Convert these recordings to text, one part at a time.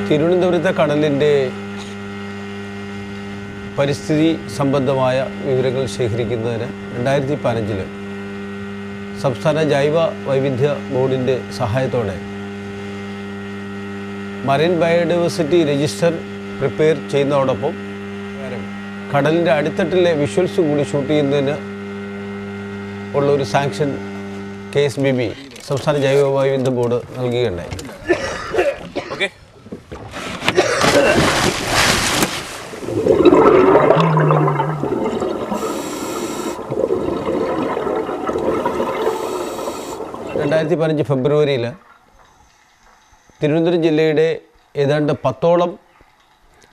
തിരുവനന്തപുരത്തെ കടലിൻ്റെ പരിസ്ഥിതി സംബന്ധമായ വിവരങ്ങൾ ശേഖരിക്കുന്നതിന് 2015 സംസ്ഥാന ജൈവ വൈവിധ്യ ബോർഡിൻ്റെ സഹായത്തോടെ മറൈൻ ബയോഡൈവേഴ്സിറ്റി രജിസ്റ്റർ പ്രിപ്പയർ ചെയ്യുന്നതോടൊപ്പം കടലിൻ്റെ അടിത്തട്ടിലെ വിഷ്വൽസ് കൂടി ഷൂട്ട് ചെയ്യുന്നതിന് ഉള്ളൊരു സാങ്ഷൻ KSBB സംസ്ഥാന ജൈവ വൈവിധ്യ ബോർഡ് നൽകുകയുണ്ടായി. ഓക്കെ, ഫെബ്രുവരിയിൽ തിരുവനന്തപുരം ജില്ലയുടെ ഏതാണ്ട് 10ഓളം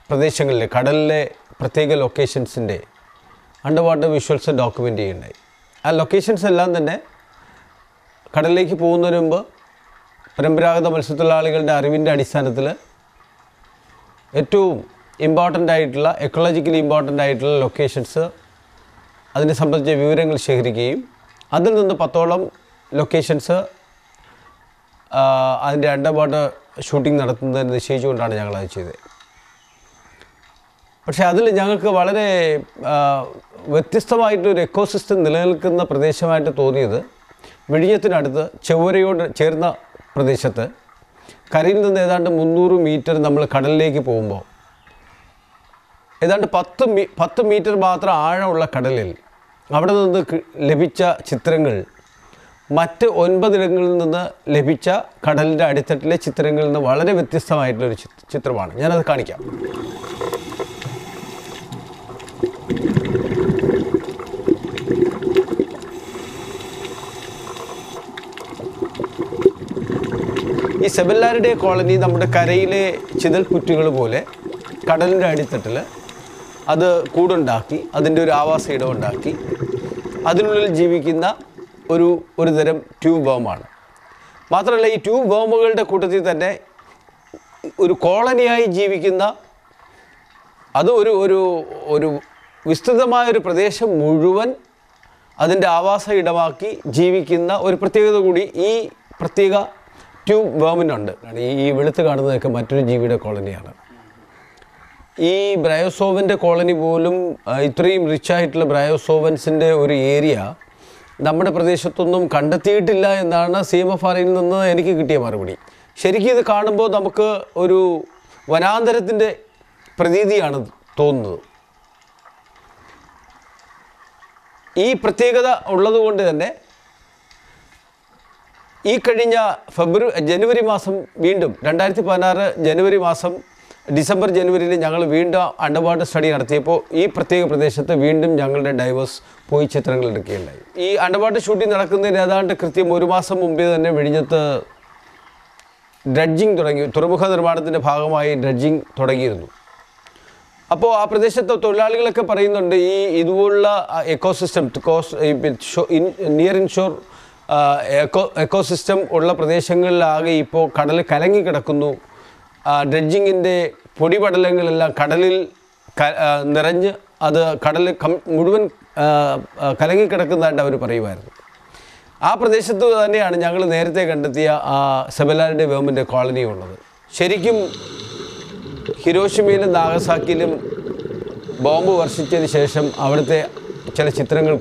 പ്രദേശങ്ങളിലെ കടലിലെ പ്രത്യേക ലൊക്കേഷൻസിൻ്റെ അണ്ടർ വാട്ടർ വിഷ്വൽസ് ഡോക്യുമെൻ്റ് ചെയ്യുകയുണ്ടായി. ആ ലൊക്കേഷൻസ് എല്ലാം തന്നെ കടലിലേക്ക് പോകുന്നതിന് മുമ്പ് പരമ്പരാഗത മത്സ്യത്തൊഴിലാളികളുടെ അറിവിൻ്റെ അടിസ്ഥാനത്തിൽ ഏറ്റവും ഇമ്പോർട്ടൻ്റ് ആയിട്ടുള്ള എക്കോളജിക്കലി ഇമ്പോർട്ടൻ്റ് ആയിട്ടുള്ള ലൊക്കേഷൻസ് അതിനെ സംബന്ധിച്ച വിവരങ്ങൾ ശേഖരിക്കുകയും അതിൽ നിന്ന് 10ഓളം ലൊക്കേഷൻസ് അതിൻ്റെ അണ്ടർ വാട്ടർ ഷൂട്ടിംഗ് നടത്തുന്നതിന് നിശ്ചയിച്ചുകൊണ്ടാണ് ഞങ്ങളത് ചെയ്തത്. പക്ഷേ അതിൽ ഞങ്ങൾക്ക് വളരെ വ്യത്യസ്തമായിട്ടൊരു എക്കോസിസ്റ്റം നിലനിൽക്കുന്ന പ്രദേശമായിട്ട് തോന്നിയത് വിഴിഞ്ഞത്തിനടുത്ത് ചെവ്വരയോട് ചേർന്ന പ്രദേശത്ത് കരയിൽ നിന്ന് ഏതാണ്ട് 300 മീറ്റർ നമ്മൾ കടലിലേക്ക് പോകുമ്പോൾ ഏതാണ്ട് 10 മീറ്റർ മാത്രം ആഴമുള്ള കടലിൽ അവിടെ നിന്ന് ലഭിച്ച ചിത്രങ്ങൾ മറ്റ് 9 ഇടങ്ങളിൽ നിന്ന് ലഭിച്ച കടലിൻ്റെ അടിത്തട്ടിലെ ചിത്രങ്ങളിൽ നിന്ന് വളരെ വ്യത്യസ്തമായിട്ടുള്ളൊരു ചിത്രമാണ്. ഞാനത് കാണിക്കാം. ഈ സെബല്ലാരിഡേ കോളനി നമ്മുടെ കരയിലെ ചിതൽപുറ്റുകൾ പോലെ കടലിൻ്റെ അടിത്തട്ടിൽ അത് കൂടുണ്ടാക്കി അതിൻ്റെ ഒരു ആവാസ ഇടമുണ്ടാക്കി അതിനുള്ളിൽ ജീവിക്കുന്ന ഒരു തരം ട്യൂബ് വേമാണ്. മാത്രമല്ല ഈ ട്യൂബ് വേമുകളുടെ കൂട്ടത്തിൽ തന്നെ ഒരു കോളനിയായി ജീവിക്കുന്ന അത് ഒരു വിസ്തൃതമായൊരു പ്രദേശം മുഴുവൻ അതിൻ്റെ ആവാസ ഇടമാക്കി ജീവിക്കുന്ന ഒരു പ്രത്യേകത കൂടി ഈ പ്രത്യേക ട്യൂബ് വേമിനുണ്ട്. ഈ വെളുത്ത് കാണുന്നതൊക്കെ മറ്റൊരു ജീവിയുടെ കോളനിയാണ്. ഈ ബ്രയോസോവൻ്റെ കോളനി പോലും ഇത്രയും റിച്ചായിട്ടുള്ള ബ്രയോസോവൻസിൻ്റെ ഒരു ഏരിയ നമ്മുടെ പ്രദേശത്തൊന്നും കണ്ടെത്തിയിട്ടില്ല എന്നാണ് CMFRയിൽ നിന്ന് എനിക്ക് കിട്ടിയ മറുപടി. ശരിക്കും ഇത് കാണുമ്പോൾ നമുക്ക് ഒരു വനാന്തരത്തിൻ്റെ പ്രതീതിയാണ് തോന്നുന്നത്. ഈ പ്രത്യേകത ഉള്ളതുകൊണ്ട് തന്നെ ഈ കഴിഞ്ഞ ജനുവരി മാസം വീണ്ടും 2016 ജനുവരി മാസം ഡിസംബർ ജനുവരിയിൽ ഞങ്ങൾ വീണ്ടും അണ്ടർ വാട്ടർ സ്റ്റഡി നടത്തിയപ്പോൾ ഈ പ്രത്യേക പ്രദേശത്ത് വീണ്ടും ഞങ്ങളുടെ ഡൈവേഴ്സ് പോയി ചിത്രങ്ങൾ എടുക്കുകയുണ്ടായി. ഈ അണ്ടർ വാട്ടർ ഷൂട്ടിംഗ് നടക്കുന്നതിന് ഏതാണ്ട് കൃത്യം 1 മാസം മുമ്പേ തന്നെ വിഴിഞ്ഞത്ത് ഡ്രഡ്ജിങ് തുടങ്ങി. തുറമുഖ നിർമ്മാണത്തിൻ്റെ ഭാഗമായി ഡ്രഡ്ജിങ് തുടങ്ങിയിരുന്നു. അപ്പോൾ ആ പ്രദേശത്തെ തൊഴിലാളികളൊക്കെ പറയുന്നുണ്ട് ഈ ഇതുപോലുള്ള എക്കോസിസ്റ്റം നിയർ ഇൻഷോർ എക്കോസിസ്റ്റം ഉള്ള പ്രദേശങ്ങളിലാകെ ഇപ്പോൾ കടൽ കലങ്ങി കിടക്കുന്നു. ഡ്രഡ്ജിങ്ങിൻ്റെ പൊടിപടലങ്ങളെല്ലാം കടലിൽ നിറഞ്ഞ് അത് കടൽ മുഴുവൻ കലങ്ങിക്കിടക്കുന്നതായിട്ട് അവർ പറയുമായിരുന്നു. ആ പ്രദേശത്ത് തന്നെയാണ് ഞങ്ങൾ നേരത്തെ കണ്ടെത്തിയ സെബല്ലാരിഡേ വേമിൻ്റെ കോളനി ഉള്ളത്. ശരിക്കും ഹിരോഷിമയിലും നാഗസാക്കിയിലും ബോംബ് വർഷിച്ചതിന് ശേഷം അവിടുത്തെ ചില ചിത്രങ്ങൾ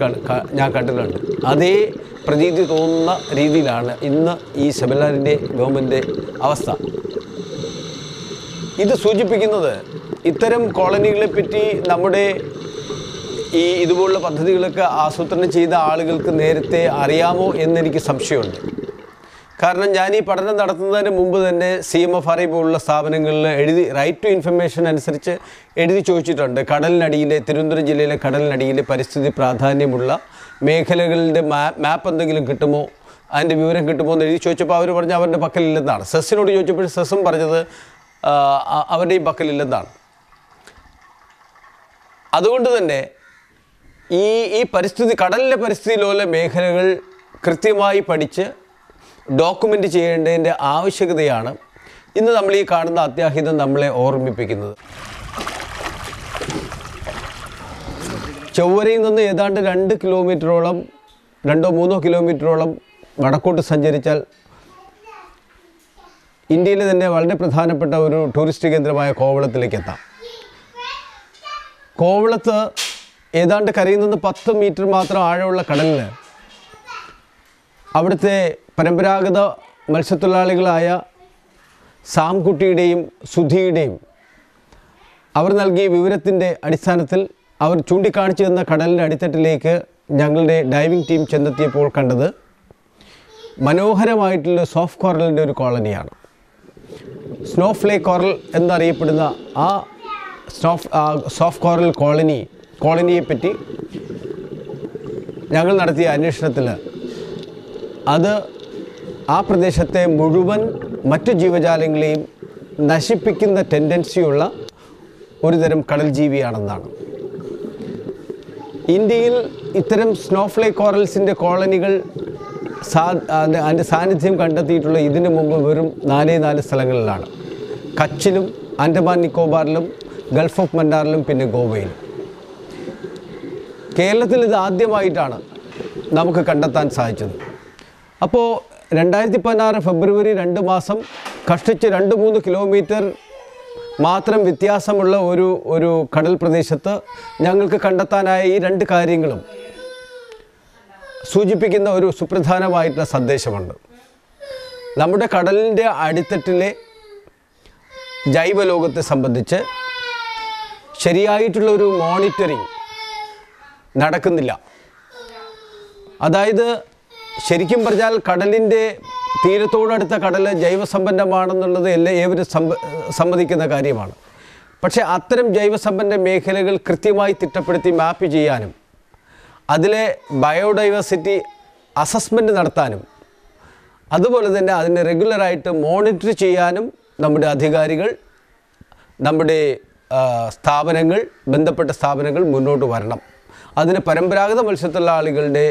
ഞാൻ കണ്ടിട്ടുണ്ട്. അതേ പ്രതീതി തോന്നുന്ന രീതിയിലാണ് ഇന്ന് ഈ സെബല്ലാരിഡേ വേമിൻ്റെ അവസ്ഥ. ഇത് സൂചിപ്പിക്കുന്നത് ഇത്തരം കോളനികളെപ്പറ്റി നമ്മുടെ ഇതുപോലുള്ള പദ്ധതികളൊക്കെ ആസൂത്രണം ചെയ്ത ആളുകൾക്ക് നേരത്തെ അറിയാമോ എന്നെനിക്ക് സംശയമുണ്ട്. കാരണം ഞാൻ ഈ പഠനം നടത്തുന്നതിന് മുമ്പ് തന്നെ CMFRI പോലുള്ള സ്ഥാപനങ്ങളിൽ റൈറ്റ് ടു ഇൻഫർമേഷൻ അനുസരിച്ച് എഴുതി ചോദിച്ചിട്ടുണ്ട്. കടലിനടിയിലെ തിരുവനന്തപുരം ജില്ലയിലെ കടലിനടിയിലെ പരിസ്ഥിതി പ്രാധാന്യമുള്ള മേഖലകളുടെ മാപ്പ് എന്തെങ്കിലും കിട്ടുമോ, അതിൻ്റെ വിവരം കിട്ടുമോ എന്ന് എഴുതി ചോദിച്ചപ്പോൾ അവർ പറഞ്ഞ് അവരുടെ പക്കലില്ലെന്നാണ്. സെസ്സിനോട് ചോദിച്ചപ്പോൾ സെസ്സും പറഞ്ഞത് അവരുടെ ഈ പക്കലില്ലെന്നാണ്. അതുകൊണ്ട് തന്നെ ഈ പരിസ്ഥിതി കടലിലെ പരിസ്ഥിതി ലോല മേഖലകൾ കൃത്യമായി പഠിച്ച് ഡോക്യുമെൻ്റ് ചെയ്യേണ്ടതിൻ്റെ ആവശ്യകതയാണ് ഇന്ന് നമ്മൾ ഈ കാണുന്ന അത്യാഹിതം നമ്മളെ ഓർമ്മിപ്പിക്കുന്നത്. ചൊവ്വരയിൽ നിന്ന് ഏതാണ്ട് 2 കിലോമീറ്ററോളം 2-3 കിലോമീറ്ററോളം വടക്കോട്ട് സഞ്ചരിച്ചാൽ ഇന്ത്യയിലെ തന്നെ വളരെ പ്രധാനപ്പെട്ട ഒരു ടൂറിസ്റ്റ് കേന്ദ്രമായ കോവളത്തിലേക്ക് എത്താം. കോവളത്ത് ഏതാണ്ട് കരയിൽ നിന്ന് 10 മീറ്റർ മാത്രം ആഴമുള്ള കടലിൽ അവിടുത്തെ പരമ്പരാഗത മത്സ്യത്തൊഴിലാളികളായ സാംകുട്ടിയുടെയും സുധിയുടെയും അവർ നൽകിയ വിവരത്തിൻ്റെ അടിസ്ഥാനത്തിൽ അവർ ചൂണ്ടിക്കാണിച്ചു തന്ന കടലിൻ്റെ അടിത്തട്ടിലേക്ക് ഞങ്ങളുടെ ഡൈവിംഗ് ടീം ചെന്നെത്തിയപ്പോൾ കണ്ടത് മനോഹരമായിട്ടുള്ള സോഫ്റ്റ് കോറലിൻ്റെ ഒരു കോളനിയാണ്. സ്നോഫ്ലേക്ക് കോറൽ എന്നറിയപ്പെടുന്ന ആ സോഫ്റ്റ് കോറൽ കോളനിയെപ്പറ്റി ഞങ്ങൾ നടത്തിയ അന്വേഷണത്തിൽ അത് ആ പ്രദേശത്തെ മുഴുവൻ മറ്റു ജീവജാലങ്ങളെയും നശിപ്പിക്കുന്ന ടെൻഡൻസിയുള്ള ഒരുതരം കടൽ ജീവിയാണെന്നാണ്. ഇന്ത്യയിൽ ഇത്തരം സ്നോഫ്ലേക്ക് കോറൽസിൻ്റെ കോളനികൾ അതിൻ്റെ സാന്നിധ്യം കണ്ടെത്തിയിട്ടുള്ള ഇതിനു മുമ്പ് വെറും 4 സ്ഥലങ്ങളിലാണ്. കച്ചിലും ആൻഡമാൻ നിക്കോബാറിലും ഗൾഫ് ഓഫ് മന്നാറിലും പിന്നെ ഗോവയിലും. കേരളത്തിൽ ഇത് ആദ്യമായിട്ടാണ് നമുക്ക് കണ്ടെത്താൻ സാധിച്ചത്. അപ്പോൾ 2016 ഫെബ്രുവരി 2 മാസം കഷ്ടിച്ച് 2-3 കിലോമീറ്റർ മാത്രം വ്യത്യാസമുള്ള ഒരു കടൽ പ്രദേശത്ത് ഞങ്ങൾക്ക് കണ്ടെത്താനായ ഈ 2 കാര്യങ്ങളും സൂചിപ്പിക്കുന്ന ഒരു സുപ്രധാനമായിട്ടുള്ള സന്ദേശമുണ്ട്. നമ്മുടെ കടലിൻ്റെ അടിത്തട്ടിലെ ജൈവലോകത്തെ സംബന്ധിച്ച് ശരിയായിട്ടുള്ള ഒരു മോണിറ്ററിങ് നടക്കുന്നില്ല. അതായത് ശരിക്കും പറഞ്ഞാൽ കടലിൻ്റെ തീരത്തോടടുത്ത കടൽ ജൈവസമ്പന്നമാണെന്നുള്ളത് ഏവരും സമ്മതിക്കുന്ന കാര്യമാണ്. പക്ഷേ അത്തരം ജൈവസമ്പന്ന മേഖലകൾ കൃത്യമായി തിട്ടപ്പെടുത്തി മാപ്പ് ചെയ്യാനും അതിലെ ബയോഡൈവേഴ്സിറ്റി അസസ്മെൻറ്റ് നടത്താനും അതുപോലെ തന്നെ അതിനെ റെഗുലറായിട്ട് മോണിറ്റർ ചെയ്യാനും നമ്മുടെ അധികാരികൾ, നമ്മുടെ സ്ഥാപനങ്ങൾ, ബന്ധപ്പെട്ട സ്ഥാപനങ്ങൾ മുന്നോട്ട് വരണം. അതിന് പരമ്പരാഗത മത്സ്യത്തൊഴിലാളികളുടെ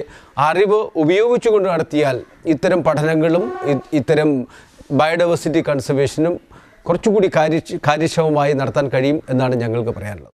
അറിവ് ഉപയോഗിച്ചുകൊണ്ട് നടത്തിയാൽ ഇത്തരം പഠനങ്ങളും ഇത്തരം ബയോഡൈവേഴ്സിറ്റി കൺസർവേഷനും കുറച്ചുകൂടി കാര്യക്ഷമമായി നടത്താൻ കഴിയും എന്നാണ് ഞങ്ങൾക്ക് പറയാനുള്ളത്.